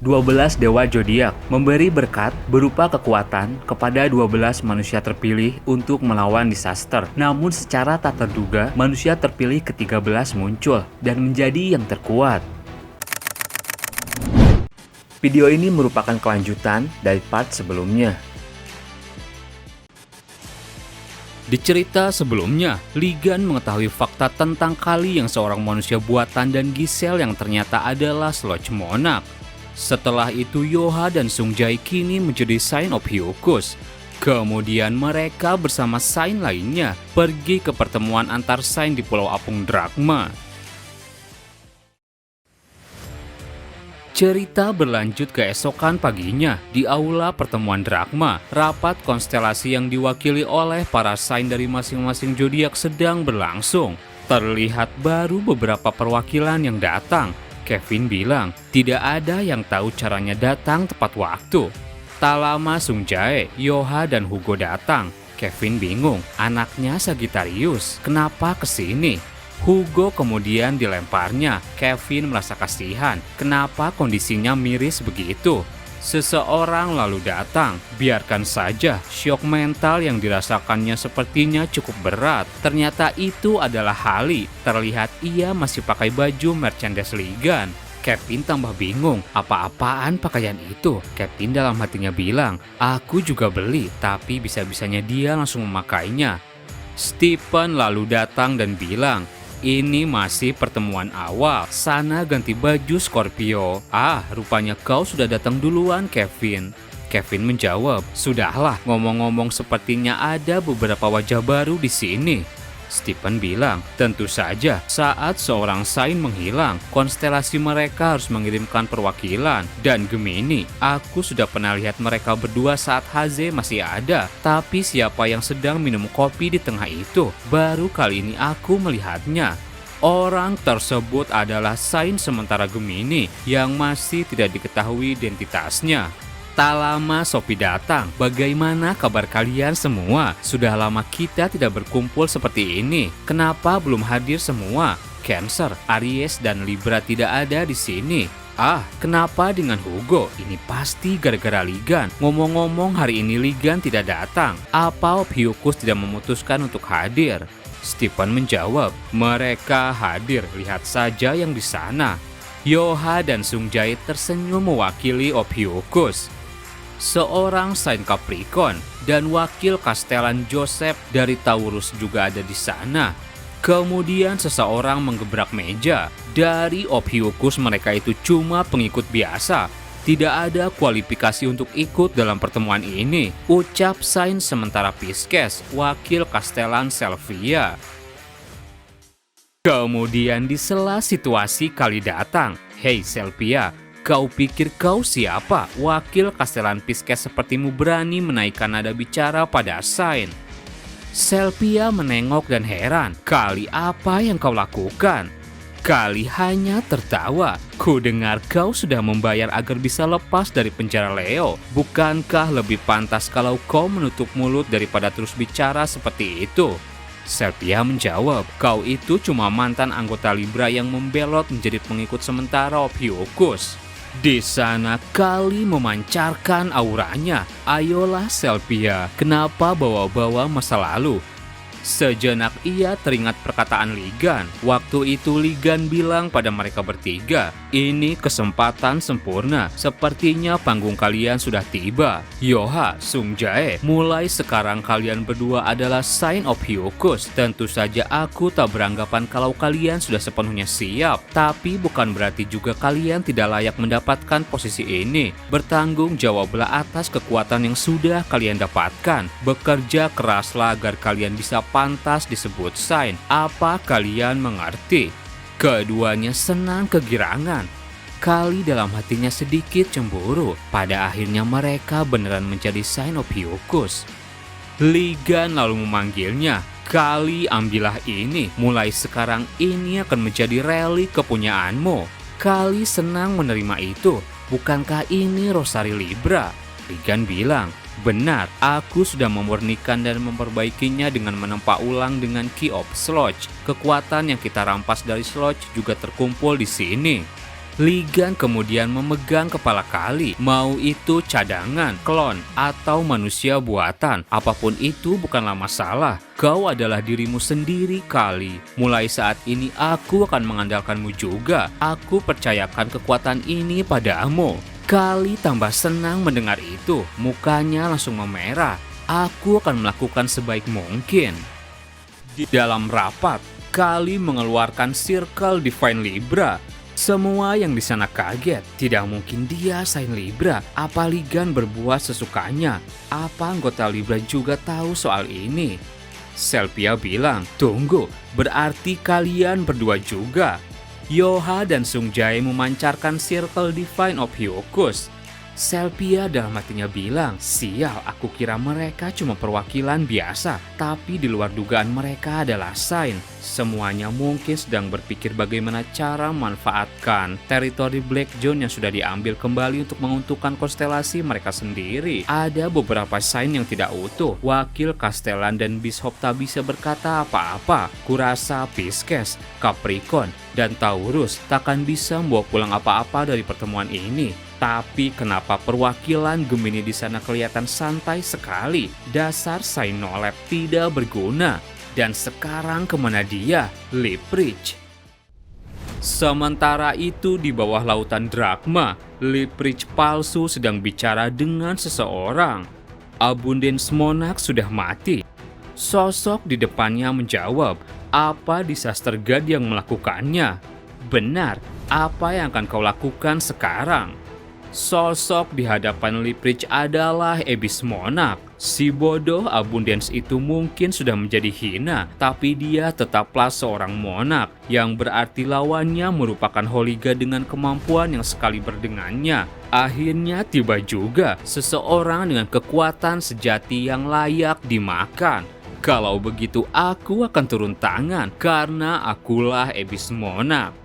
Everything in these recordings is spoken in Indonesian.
12 dewa zodiak memberi berkat berupa kekuatan kepada 12 manusia terpilih untuk melawan disaster. Namun secara tak terduga, manusia terpilih ke-13 muncul dan menjadi yang terkuat. Video ini merupakan kelanjutan dari part sebelumnya. Di cerita sebelumnya, Ligan mengetahui fakta tentang Kali yang seorang manusia buatan dan Giselle yang ternyata adalah Sloch Monarch. Setelah itu Yoha dan Sungjay kini menjadi Sign of Hyukus. Kemudian mereka bersama Sign lainnya pergi ke pertemuan antar Sign di Pulau Apung Drachma. Cerita berlanjut keesokan paginya di aula pertemuan Drachma. Rapat konstelasi yang diwakili oleh para Sign dari masing-masing zodiak sedang berlangsung. Terlihat baru beberapa perwakilan yang datang. Kevin bilang, tidak ada yang tahu caranya datang tepat waktu. Tak lama Sungjay, Yoha, dan Hugo datang. Kevin bingung, anaknya Sagittarius, kenapa kesini? Hugo kemudian dilemparnya. Kevin merasa kasihan, kenapa kondisinya miris begitu? Seseorang lalu datang, biarkan saja, syok mental yang dirasakannya sepertinya cukup berat. Ternyata itu adalah Hali, terlihat ia masih pakai baju merchandise Ligan. Kevin tambah bingung, apa-apaan pakaian itu? Kevin dalam hatinya bilang, aku juga beli, tapi bisa-bisanya dia langsung memakainya. Stephen lalu datang dan bilang, ini masih pertemuan awal, sana ganti baju Scorpio. Ah, rupanya kau sudah datang duluan, Kevin. Kevin menjawab, sudahlah, ngomong-ngomong sepertinya ada beberapa wajah baru di sini. Stephen bilang, tentu saja, saat seorang Sign menghilang, konstelasi mereka harus mengirimkan perwakilan. Dan Gemini, aku sudah pernah lihat mereka berdua saat Haze masih ada. Tapi siapa yang sedang minum kopi di tengah itu? Baru kali ini aku melihatnya. Orang tersebut adalah Sign sementara Gemini yang masih tidak diketahui identitasnya. Tak lama Sophie datang. Bagaimana kabar kalian semua? Sudah lama kita tidak berkumpul seperti ini. Kenapa belum hadir semua? Cancer, Aries, dan Libra tidak ada di sini. Ah, kenapa dengan Hugo? Ini pasti gara-gara Ligan. Ngomong-ngomong, hari ini Ligan tidak datang. Apa Hyukus tidak memutuskan untuk hadir? Stephen menjawab, mereka hadir, lihat saja yang di sana. Yoha dan Sungjay tersenyum mewakili Hyukus. Seorang Sign Capricorn dan wakil Kastelan Joseph dari Taurus juga ada di sana. Kemudian seseorang menggebrak meja. Dari Hyukus mereka itu cuma pengikut biasa. Tidak ada kualifikasi untuk ikut dalam pertemuan ini, ucap Sign sementara Pisces, wakil Kastelan Selvia. Kemudian di sela situasi Kali datang. Hei Selvia, kau pikir kau siapa? Wakil Kastelan Pisces sepertimu berani menaikkan nada bicara pada Sign. Selvia menengok dan heran. Kali, apa yang kau lakukan? Kali hanya tertawa. Ku dengar kau sudah membayar agar bisa lepas dari penjara Leo. Bukankah lebih pantas kalau kau menutup mulut daripada terus bicara seperti itu? Selvia menjawab, kau itu cuma mantan anggota Libra yang membelot menjadi pengikut sementara Hyukus. Di sana Kali memancarkan auranya. Ayolah Selvia, kenapa bawa-bawa masa lalu? Sejenak ia teringat perkataan Ligan. Waktu itu Ligan bilang pada mereka bertiga, ini kesempatan sempurna. Sepertinya panggung kalian sudah tiba. Yoha, Sungjay, mulai sekarang kalian berdua adalah Sign of Hyukus. Tentu saja aku tak beranggapan kalau kalian sudah sepenuhnya siap. Tapi bukan berarti juga kalian tidak layak mendapatkan posisi ini. Bertanggung jawablah atas kekuatan yang sudah kalian dapatkan. Bekerja keraslah agar kalian bisa pantas disebut Sign. Apa kalian mengerti? Keduanya senang kegirangan. Kali dalam hatinya sedikit cemburu. Pada akhirnya mereka beneran menjadi Sign of Hyukus. Ligan lalu memanggilnya. Kali, ambillah ini. Mulai sekarang ini akan menjadi relik kepunyaanmu. Kali senang menerima itu. Bukankah ini Rosari Libra? Ligan bilang, benar, aku sudah memurnikan dan memperbaikinya dengan menempa ulang dengan Key of Sloch. Kekuatan yang kita rampas dari Sloch juga terkumpul di sini. Ligan kemudian memegang kepala Kali, mau itu cadangan, klon, atau manusia buatan. Apapun itu bukanlah masalah. Kau adalah dirimu sendiri, Kali. Mulai saat ini aku akan mengandalkanmu juga. Aku percayakan kekuatan ini padamu. Kali tambah senang mendengar itu. Mukanya langsung memerah. Aku akan melakukan sebaik mungkin. Di dalam rapat, Kali mengeluarkan Circle Divine Libra. Semua yang di sana kaget. Tidak mungkin dia Saint Libra. Apa Ligan berbuat sesukanya? Apa anggota Libra juga tahu soal ini? Selphia bilang, tunggu, berarti kalian berdua juga. Yoha dan Sung Jae memancarkan Circle Divine of Hyokus. Selphia dalam hatinya bilang, sial, aku kira mereka cuma perwakilan biasa, tapi di luar dugaan mereka adalah Saint. Semuanya mungkin sedang berpikir bagaimana cara memanfaatkan teritori Black Zone yang sudah diambil kembali untuk menguntungkan konstelasi mereka sendiri. Ada beberapa Saint yang tidak utuh. Wakil Castellan dan Bishop tak bisa berkata apa-apa. Kurasa Pisces, Capricorn, dan Taurus takkan bisa membawa pulang apa-apa dari pertemuan ini. Tapi kenapa perwakilan Gemini di sana kelihatan santai sekali? Dasar Saint Nolep tidak berguna. Dan sekarang kemana dia? Lipridge. Sementara itu di bawah lautan Drachma, Lipridge palsu sedang bicara dengan seseorang. Abundance Monarch sudah mati. Sosok di depannya menjawab, apa disaster God yang melakukannya? Benar, apa yang akan kau lakukan sekarang? Sosok di hadapan Lipridge adalah Abyss Monarch. Si bodoh Abundance itu mungkin sudah menjadi hina, tapi dia tetaplah seorang monarch, yang berarti lawannya merupakan Holiga dengan kemampuan yang sekali berdengannya. Akhirnya tiba juga seseorang dengan kekuatan sejati yang layak dimakan. Kalau begitu aku akan turun tangan, karena akulah Abyss Monarch.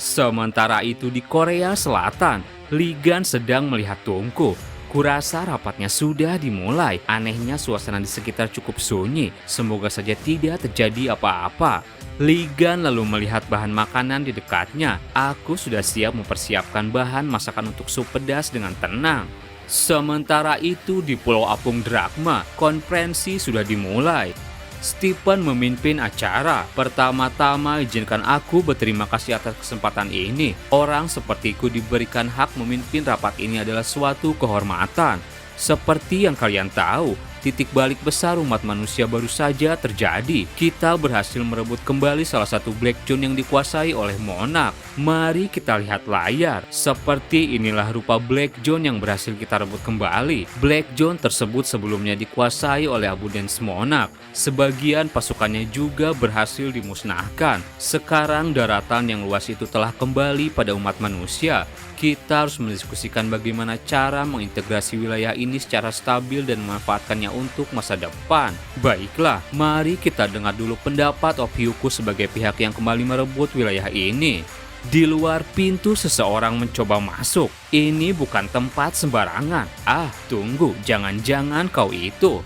Sementara itu di Korea Selatan, Ligan sedang melihat Tungku. Kurasa rapatnya sudah dimulai. Anehnya suasana di sekitar cukup sunyi. Semoga saja tidak terjadi apa-apa. Ligan lalu melihat bahan makanan di dekatnya. Aku sudah siap mempersiapkan bahan masakan untuk sup pedas dengan tenang. Sementara itu di Pulau Apung Drachma, konferensi sudah dimulai. Stephen memimpin acara. Pertama-tama izinkan aku berterima kasih atas kesempatan ini. Orang sepertiku diberikan hak memimpin rapat ini adalah suatu kehormatan. Seperti yang kalian tahu, titik balik besar umat manusia baru saja terjadi. Kita berhasil merebut kembali salah satu Black Zone yang dikuasai oleh Monarch. Mari kita lihat layar. Seperti inilah rupa Black Zone yang berhasil kita rebut kembali. Black Zone tersebut sebelumnya dikuasai oleh Abundance Monarch. Sebagian pasukannya juga berhasil dimusnahkan. Sekarang daratan yang luas itu telah kembali pada umat manusia. Kita harus mendiskusikan bagaimana cara mengintegrasi wilayah ini secara stabil dan memanfaatkannya untuk masa depan. Baiklah, mari kita dengar dulu pendapat Ophiuchus sebagai pihak yang kembali merebut wilayah ini. Di luar pintu seseorang mencoba masuk. Ini bukan tempat sembarangan. Ah, tunggu, jangan-jangan kau itu.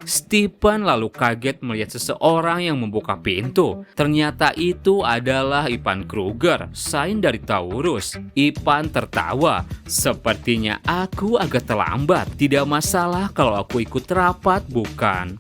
Stephen lalu kaget melihat seseorang yang membuka pintu. Ternyata itu adalah Ivan Kruger, Saint dari Taurus. Ivan tertawa. Sepertinya aku agak terlambat. Tidak masalah kalau aku ikut rapat, bukan?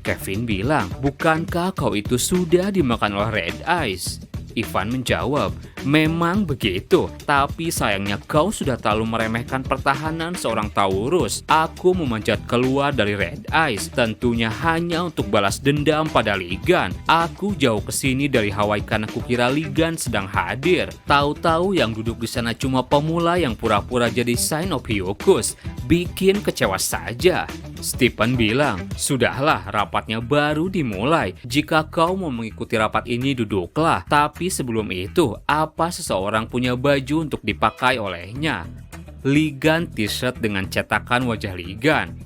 Kevin bilang, bukankah kau itu sudah dimakan oleh Red Eyes? Ivan menjawab, memang begitu, tapi sayangnya kau sudah terlalu meremehkan pertahanan seorang Taurus. Aku memanjat keluar dari Red Eyes, tentunya hanya untuk balas dendam pada Ligan. Aku jauh ke sini dari Hawaii karena kukira Ligan sedang hadir. Tahu-tahu yang duduk di sana cuma pemula yang pura-pura jadi Saint Ophiuchus. Bikin kecewa saja. Stephen bilang, sudahlah, rapatnya baru dimulai. Jika kau mau mengikuti rapat ini, duduklah. Tapi sebelum itu, apa seseorang punya baju untuk dipakai olehnya? Ligan t-shirt dengan cetakan wajah Ligan.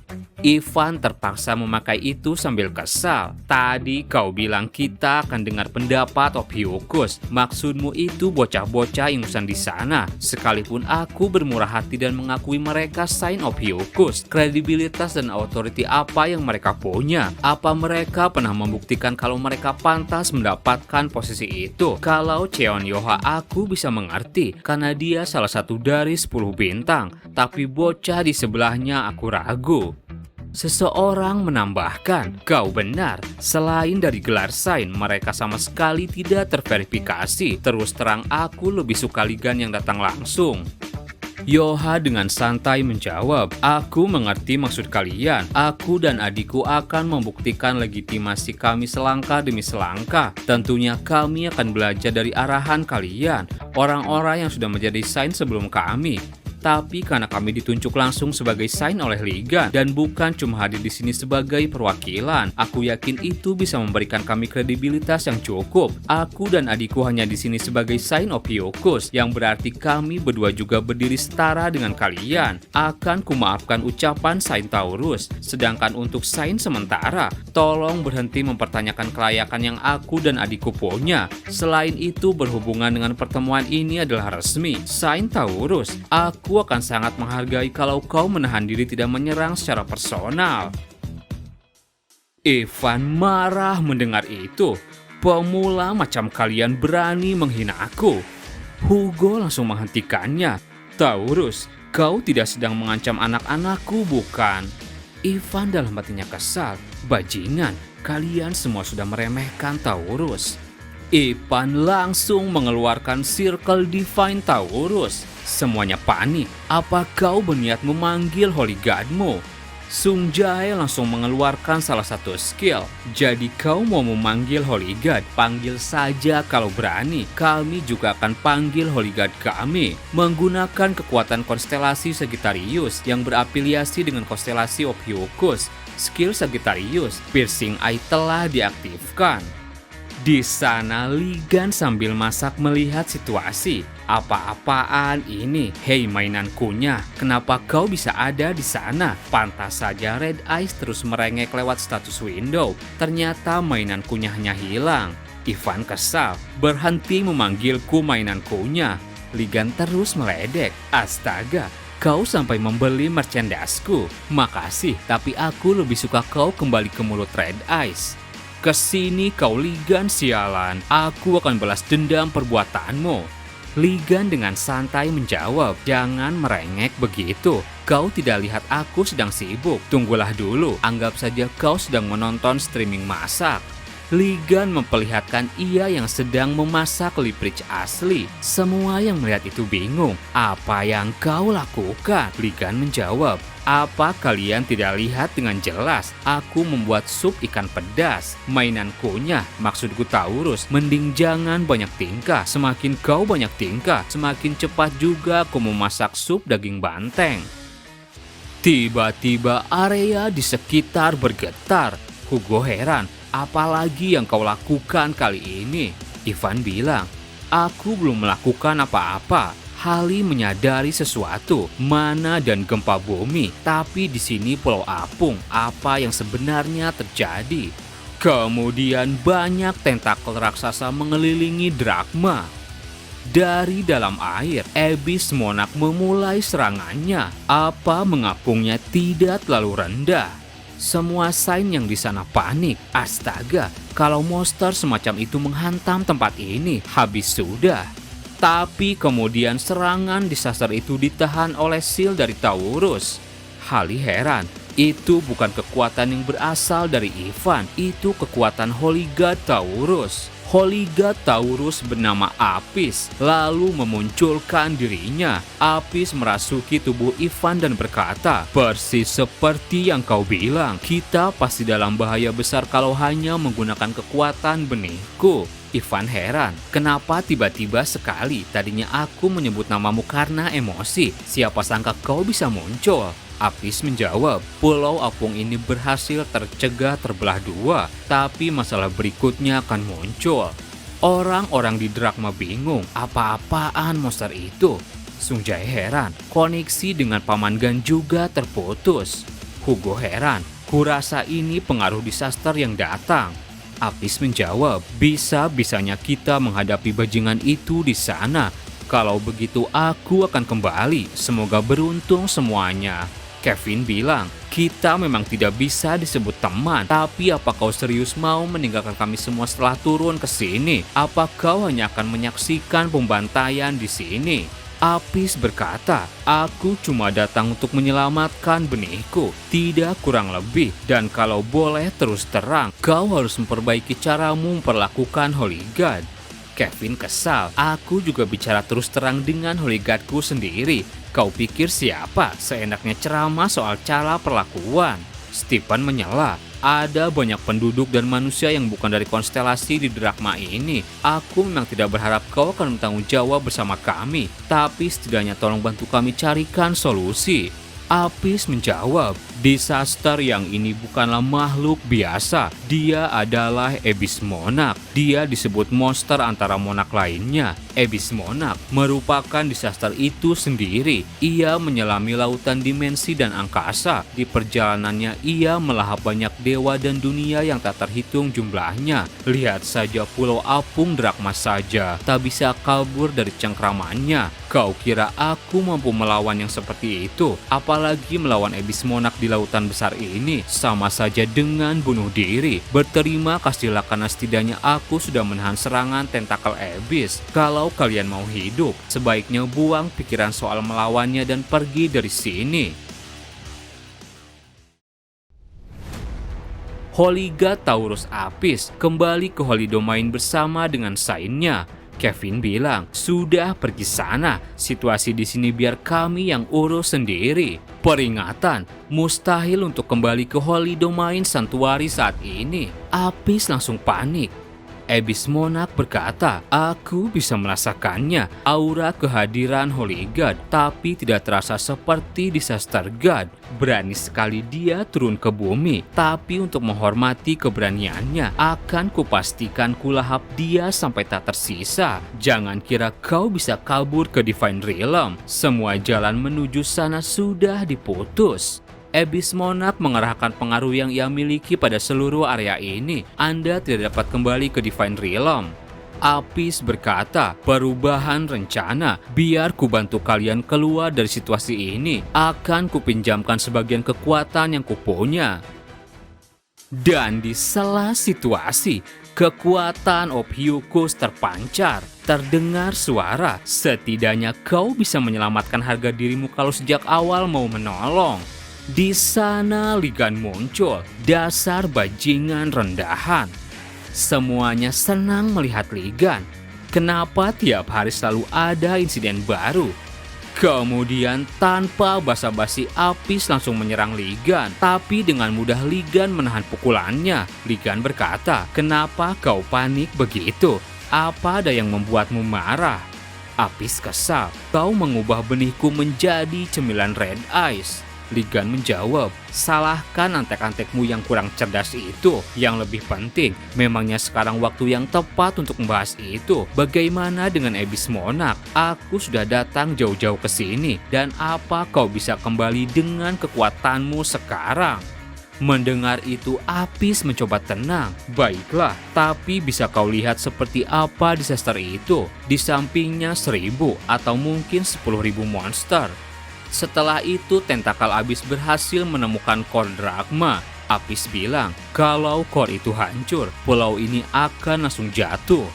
Ivan terpaksa memakai itu sambil kesal. Tadi kau bilang kita akan dengar pendapat Ophiuchus. Maksudmu itu bocah-bocah ingusan di sana. Sekalipun aku bermurah hati dan mengakui mereka Saint Ophiuchus, kredibilitas dan otoriti apa yang mereka punya? Apa mereka pernah membuktikan kalau mereka pantas mendapatkan posisi itu? Kalau Cheon Yoha aku bisa mengerti, karena dia salah satu dari 10 bintang. Tapi bocah di sebelahnya aku ragu. Seseorang menambahkan, kau benar, selain dari gelar Saint, mereka sama sekali tidak terverifikasi. Terus terang aku lebih suka Ligan yang datang langsung. Yoha dengan santai menjawab, aku mengerti maksud kalian. Aku dan adikku akan membuktikan legitimasi kami selangkah demi selangkah. Tentunya kami akan belajar dari arahan kalian, orang-orang yang sudah menjadi Saint sebelum kami. Tapi karena kami ditunjuk langsung sebagai Saint oleh Liga dan bukan cuma hadir di sini sebagai perwakilan, aku yakin itu bisa memberikan kami kredibilitas yang cukup. Aku dan adikku hanya di sini sebagai Saint Ophiuchus, yang berarti kami berdua juga berdiri setara dengan kalian. Akan kumaafkan ucapan Saint Taurus. Sedangkan untuk Saint sementara, tolong berhenti mempertanyakan kelayakan yang aku dan adikku punya. Selain itu, berhubungan dengan pertemuan ini adalah resmi. Saint Taurus, aku akan sangat menghargai kalau kau menahan diri tidak menyerang secara personal. Ivan marah mendengar itu. Pemula macam kalian berani menghina aku. Hugo langsung menghentikannya. Taurus, kau tidak sedang mengancam anak-anakku, bukan? Ivan dalam hatinya kesal. Bajingan, kalian semua sudah meremehkan Taurus. Ivan langsung mengeluarkan Circle Divine Taurus. Semuanya panik. Apa kau berniat memanggil Holy God-mu? Sung Jae langsung mengeluarkan salah satu skill. Jadi kau mau memanggil Holy God? Panggil saja kalau berani. Kami juga akan panggil Holy God kami. Menggunakan kekuatan konstelasi Sagittarius yang berafiliasi dengan konstelasi Ophiuchus. Skill Sagittarius, Piercing Eye telah diaktifkan. Di sana Ligan sambil masak melihat situasi. Apa-apaan ini? Hei mainan kunyah, kenapa kau bisa ada di sana? Pantas saja Red Eyes terus merengek lewat status window. Ternyata mainan kunyahnya hilang. Ivan kesal, berhenti memanggilku mainan kunyah. Ligan terus meledek. Astaga, kau sampai membeli merchandise-ku. Makasih, tapi aku lebih suka kau kembali ke mulut Red Eyes. Kesini kau Ligan sialan, aku akan balas dendam perbuatanmu. Ligan dengan santai menjawab, jangan merengek begitu. Kau tidak lihat aku sedang sibuk, tunggulah dulu, anggap saja kau sedang menonton streaming masak. Ligan memperlihatkan ia yang sedang memasak liprich asli. Semua yang melihat itu bingung. Apa yang kau lakukan? Ligan menjawab, apa kalian tidak lihat dengan jelas? Aku membuat sup ikan pedas. Mainan kunyah, maksudku Taurus. Mending jangan banyak tingkah. Semakin kau banyak tingkah, semakin cepat juga aku memasak sup daging banteng. Tiba-tiba area di sekitar bergetar. Hugo heran. Apalagi yang kau lakukan kali ini? Ivan bilang, aku belum melakukan apa-apa. Hali menyadari sesuatu, mana dan gempa bumi, tapi di sini pulau apung. Apa yang sebenarnya terjadi? Kemudian banyak tentakel raksasa mengelilingi Drachma. Dari dalam air, Abyss Monarch memulai serangannya. Apa mengapungnya tidak terlalu rendah? Semua Saint yang di sana panik. Astaga, kalau monster semacam itu menghantam tempat ini, habis sudah. Tapi kemudian serangan disaster itu ditahan oleh shield dari Taurus. Hali heran, itu bukan kekuatan yang berasal dari Ivan, itu kekuatan Holy God Taurus. Holy God Taurus bernama Apis lalu memunculkan dirinya. Apis merasuki tubuh Ivan dan berkata, persis seperti yang kau bilang, kita pasti dalam bahaya besar kalau hanya menggunakan kekuatan benihku. Ivan heran, kenapa tiba-tiba sekali? Tadinya aku menyebut namamu karena emosi. Siapa sangka kau bisa muncul? Apis menjawab, pulau apung ini berhasil tercegah terbelah dua, tapi masalah berikutnya akan muncul. Orang-orang di Drachma bingung, apa-apaan monster itu? Sung Jae heran, koneksi dengan Paman Gan juga terputus. Hugo heran. Kurasa ini pengaruh disaster yang datang. Apis menjawab, bisa-bisanya kita menghadapi bajingan itu di sana. Kalau begitu aku akan kembali. Semoga beruntung semuanya. Kevin bilang, kita memang tidak bisa disebut teman, tapi apa kau serius mau meninggalkan kami semua setelah turun ke sini? Apa kau hanya akan menyaksikan pembantaian di sini? Apis berkata, aku cuma datang untuk menyelamatkan benihku, tidak kurang lebih. Dan kalau boleh terus terang, kau harus memperbaiki caramu memperlakukan Holy God. Kevin kesal, aku juga bicara terus terang dengan Holy Godku sendiri. Kau pikir siapa seenaknya ceramah soal cara perlakuan? Stephen menyela, ada banyak penduduk dan manusia yang bukan dari konstelasi di Drachma ini. Aku memang tidak berharap kau akan bertanggung jawab bersama kami, tapi setidaknya tolong bantu kami carikan solusi. Apis menjawab, disaster yang ini bukanlah makhluk biasa. Dia adalah Abyss Monarch. Dia disebut monster antara monarch lainnya. Abyss Monarch merupakan disaster itu sendiri. Ia menyelami lautan dimensi dan angkasa. Di perjalanannya ia melahap banyak dewa dan dunia yang tak terhitung jumlahnya. Lihat saja Pulau Apung Drachma saja tak bisa kabur dari cengkramannya. Kau kira aku mampu melawan yang seperti itu? Apalagi melawan Abyss Monarch di lautan besar ini, sama saja dengan bunuh diri. Berterima kasihlah karena setidaknya aku sudah menahan serangan tentakel Abyss. Kalau kalian mau hidup, sebaiknya buang pikiran soal melawannya dan pergi dari sini. Holy God Taurus Apis kembali ke Holy Domain bersama dengan Sainnya. Kevin bilang, sudah pergi sana. Situasi di sini biar kami yang urus sendiri. Peringatan, mustahil untuk kembali ke Holy Domain Santuari saat ini. Apis langsung panik. Abyss Monarch berkata, aku bisa merasakannya, aura kehadiran Holy God, tapi tidak terasa seperti Disaster God. Berani sekali dia turun ke bumi, tapi untuk menghormati keberaniannya, akan kupastikan kulahap dia sampai tak tersisa. Jangan kira kau bisa kabur ke Divine Realm, semua jalan menuju sana sudah diputus. Abyss Monarch mengerahkan pengaruh yang ia miliki pada seluruh area ini. Anda tidak dapat kembali ke Divine Realm. Apis berkata, perubahan rencana. Biar ku bantu kalian keluar dari situasi ini. Akan kupinjamkan sebagian kekuatan yang kupunya. Dan di sela situasi, kekuatan Ophiuchus terpancar. Terdengar suara, setidaknya kau bisa menyelamatkan harga dirimu kalau sejak awal mau menolong. Di sana Ligan muncul, dasar bajingan rendahan. Semuanya senang melihat Ligan. Kenapa tiap hari selalu ada insiden baru? Kemudian tanpa basa-basi Apis langsung menyerang Ligan. Tapi dengan mudah Ligan menahan pukulannya. Ligan berkata, kenapa kau panik begitu? Apa ada yang membuatmu marah? Apis kesal, kau mengubah benihku menjadi cemilan red eyes. Ligan menjawab, salahkan antek-antekmu yang kurang cerdas itu. Yang lebih penting, memangnya sekarang waktu yang tepat untuk membahas itu. Bagaimana dengan Abyss Monarch? Aku sudah datang jauh-jauh ke sini. Dan apa kau bisa kembali dengan kekuatanmu sekarang? Mendengar itu, Apis mencoba tenang. Baiklah, tapi bisa kau lihat seperti apa disaster itu? Di sampingnya 1000 atau mungkin 10.000 monster. Setelah itu tentakel Abyss berhasil menemukan core Drachma. Apis bilang, kalau core itu hancur, pulau ini akan langsung jatuh.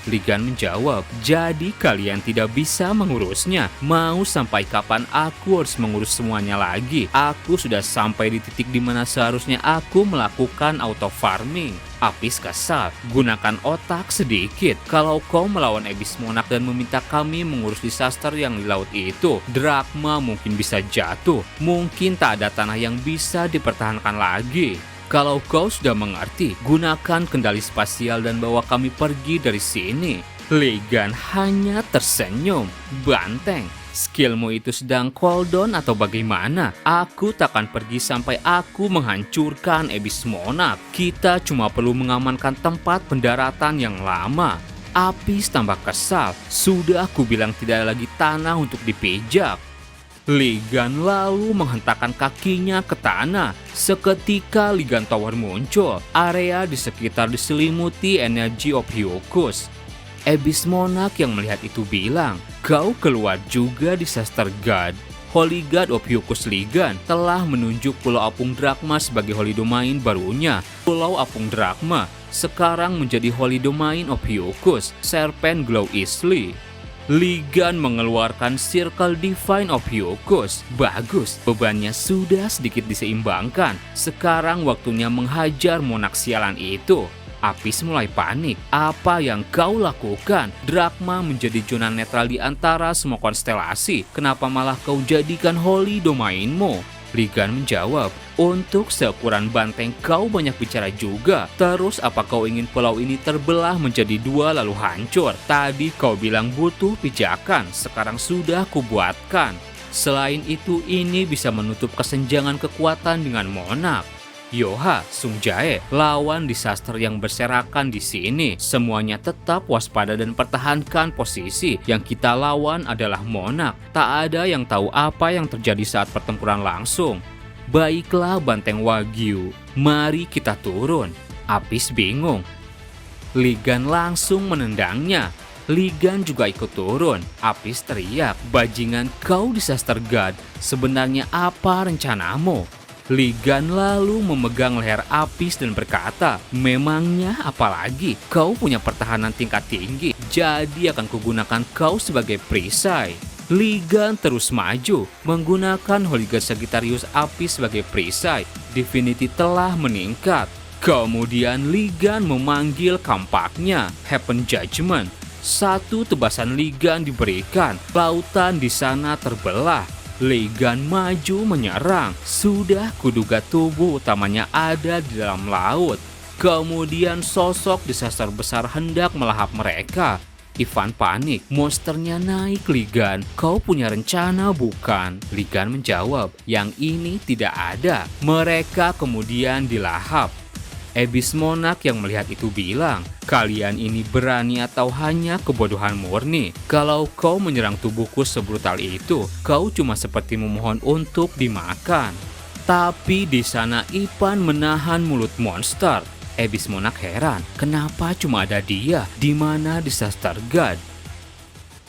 Ligan menjawab, jadi kalian tidak bisa mengurusnya. Mau sampai kapan aku harus mengurus semuanya lagi? Aku sudah sampai di titik di mana seharusnya aku melakukan auto farming. Apis kesal, gunakan otak sedikit. Kalau kau melawan Abyss Monarch dan meminta kami mengurus disaster yang di laut itu, Drachma mungkin bisa jatuh. Mungkin tak ada tanah yang bisa dipertahankan lagi. Kalau kau sudah mengerti, gunakan kendali spasial dan bawa kami pergi dari sini. Ligan hanya tersenyum. Banteng, skillmu itu sedang cooldown atau bagaimana? Aku takkan pergi sampai aku menghancurkan Abyss Monarch. Kita cuma perlu mengamankan tempat pendaratan yang lama. Apis tambah kesal. Sudah aku bilang tidak ada lagi tanah untuk dipijak. Ligan lalu menghentakkan kakinya ke tanah. Seketika Ligan Tower muncul. Area di sekitar diselimuti energi Ophiuchus. Abyss Monarch yang melihat itu bilang, "Kau keluar juga, Disaster God." Holy God Ophiuchus Ligan telah menunjuk Pulau Apung Drachma sebagai Holy Domain barunya. Pulau Apung Drachma sekarang menjadi Holy Domain Ophiuchus, Serpent Glow Eastly. Ligan mengeluarkan Circle Divine Ophiuchus. Bagus, bebannya sudah sedikit diseimbangkan. Sekarang waktunya menghajar Monarch sialan itu. Apis mulai panik. Apa yang kau lakukan? Drachma menjadi zona netral di antara semua konstelasi. Kenapa malah kau jadikan Holy Domainmu? Ligan menjawab, untuk seukuran banteng kau banyak bicara juga. Terus apa kau ingin pulau ini terbelah menjadi dua lalu hancur? Tadi kau bilang butuh pijakan, sekarang sudah kubuatkan. Selain itu, ini bisa menutup kesenjangan kekuatan dengan Monarch. Yoha, Sung Jae, lawan disaster yang berserakan di sini. Semuanya tetap waspada dan pertahankan posisi. Yang kita lawan adalah Monarch. Tak ada yang tahu apa yang terjadi saat pertempuran langsung. Baiklah Banteng Wagyu, mari kita turun. Apis bingung. Ligan langsung menendangnya. Ligan juga ikut turun. Apis teriak, "Bajingan kau Disaster God, sebenarnya apa rencanamu?" Ligan lalu memegang leher Apis dan berkata, "Memangnya apalagi? Kau punya pertahanan tingkat tinggi, jadi akan kugunakan kau sebagai perisai." Ligan terus maju, menggunakan Holy God Sagittarius Apis sebagai perisai. Divinity telah meningkat. Kemudian Ligan memanggil kampaknya, Heaven Judgment. Satu tebasan Ligan diberikan, lautan di sana terbelah. Ligan maju menyerang. Sudah kuduga tubuh utamanya ada di dalam laut. Kemudian sosok disaster besar hendak melahap mereka. Ivan panik, monsternya naik. Ligan, kau punya rencana bukan? Ligan menjawab, yang ini tidak ada. Mereka kemudian dilahap. Abyss Monarch yang melihat itu bilang, "Kalian ini berani atau hanya kebodohan murni? Kalau kau menyerang tubuhku sebrutal itu, kau cuma seperti memohon untuk dimakan." Tapi di sana Ivan menahan mulut monster. Abyss Monarch heran, kenapa cuma ada dia? Di mana Disaster God?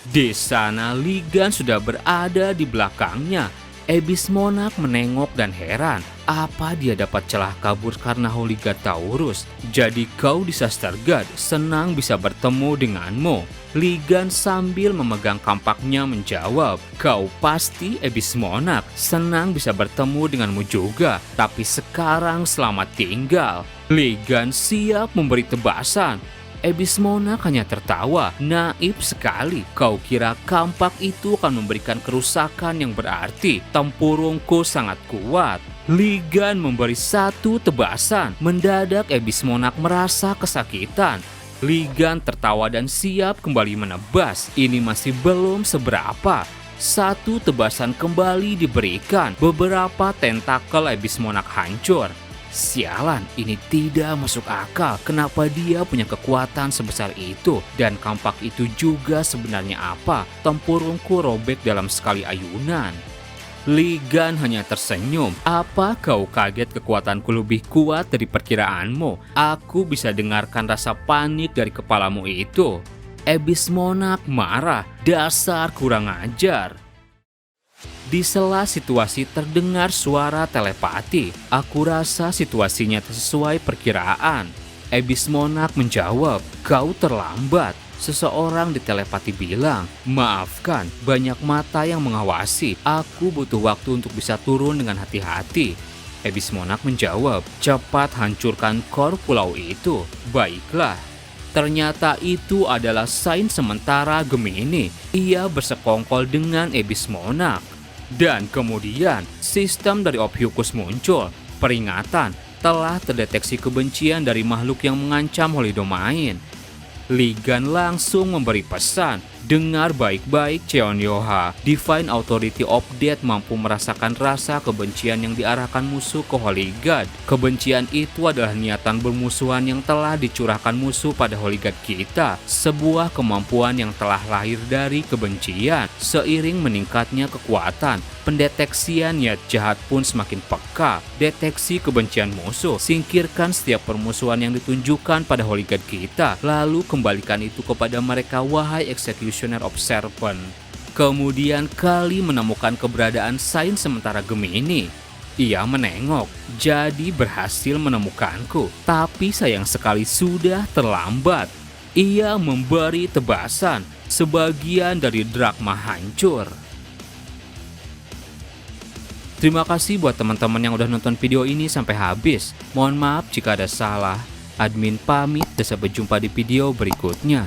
Di sana Ligan sudah berada di belakangnya. Abyss Monarch menengok dan heran. Apa dia dapat celah kabur karena Holy God Taurus? Jadi kau Disaster God, senang bisa bertemu denganmu. Ligan sambil memegang kampaknya menjawab, "Kau pasti Abyss Monarch, senang bisa bertemu denganmu juga. Tapi sekarang selamat tinggal." Ligan siap memberi tebasan. Abyss Monarch hanya tertawa. "Naif sekali, kau kira kampak itu akan memberikan kerusakan yang berarti? Tempurungku sangat kuat." Ligan memberi satu tebasan. Mendadak Abyss Monarch merasa kesakitan. Ligan tertawa dan siap kembali menebas. Ini masih belum seberapa. Satu tebasan kembali diberikan. Beberapa tentakel Abyss Monarch hancur. Sialan, ini tidak masuk akal. Kenapa dia punya kekuatan sebesar itu? Dan kampak itu juga sebenarnya apa? Tempurungku robek dalam sekali ayunan. Ligan hanya tersenyum. "Apa kau kaget kekuatanku lebih kuat dari perkiraanmu? Aku bisa dengarkan rasa panik dari kepalamu itu." Abyss Monarch marah. "Dasar kurang ajar." Di sela situasi terdengar suara telepati. "Aku rasa situasinya sesuai perkiraan." Abyss Monarch menjawab, "Kau terlambat." Seseorang di telepati bilang, "Maafkan, banyak mata yang mengawasi. Aku butuh waktu untuk bisa turun dengan hati-hati." Abyss Monarch menjawab, "Cepat hancurkan kor pulau itu." "Baiklah." Ternyata itu adalah sains sementara Gemini. Ia bersekongkol dengan Abyss Monarch. Dan kemudian sistem dari Ophiuchus muncul. Peringatan, telah terdeteksi kebencian dari makhluk yang mengancam Holy Domain. Ligan langsung memberi pesan, Dengar baik-baik Cheon Yoha, Divine Authority of Death mampu merasakan rasa kebencian yang diarahkan musuh ke Holy God. Kebencian itu adalah niatan bermusuhan yang telah dicurahkan musuh pada Holy God kita, sebuah kemampuan yang telah lahir dari kebencian. Seiring meningkatnya kekuatan, pendeteksian niat jahat pun semakin peka. Deteksi kebencian musuh, singkirkan setiap permusuhan yang ditunjukkan pada Holy God kita, lalu kembalikan itu kepada mereka, wahai Executioner of Serpent. Kemudian Kali menemukan keberadaan Saint sementara Gemini. Ia menengok, jadi berhasil menemukanku, tapi sayang sekali sudah terlambat. Ia memberi tebasan, sebagian dari Drachma hancur. Terima kasih buat teman-teman yang udah nonton video ini sampai habis. Mohon maaf jika ada salah. Admin pamit, dan sampai jumpa di video berikutnya.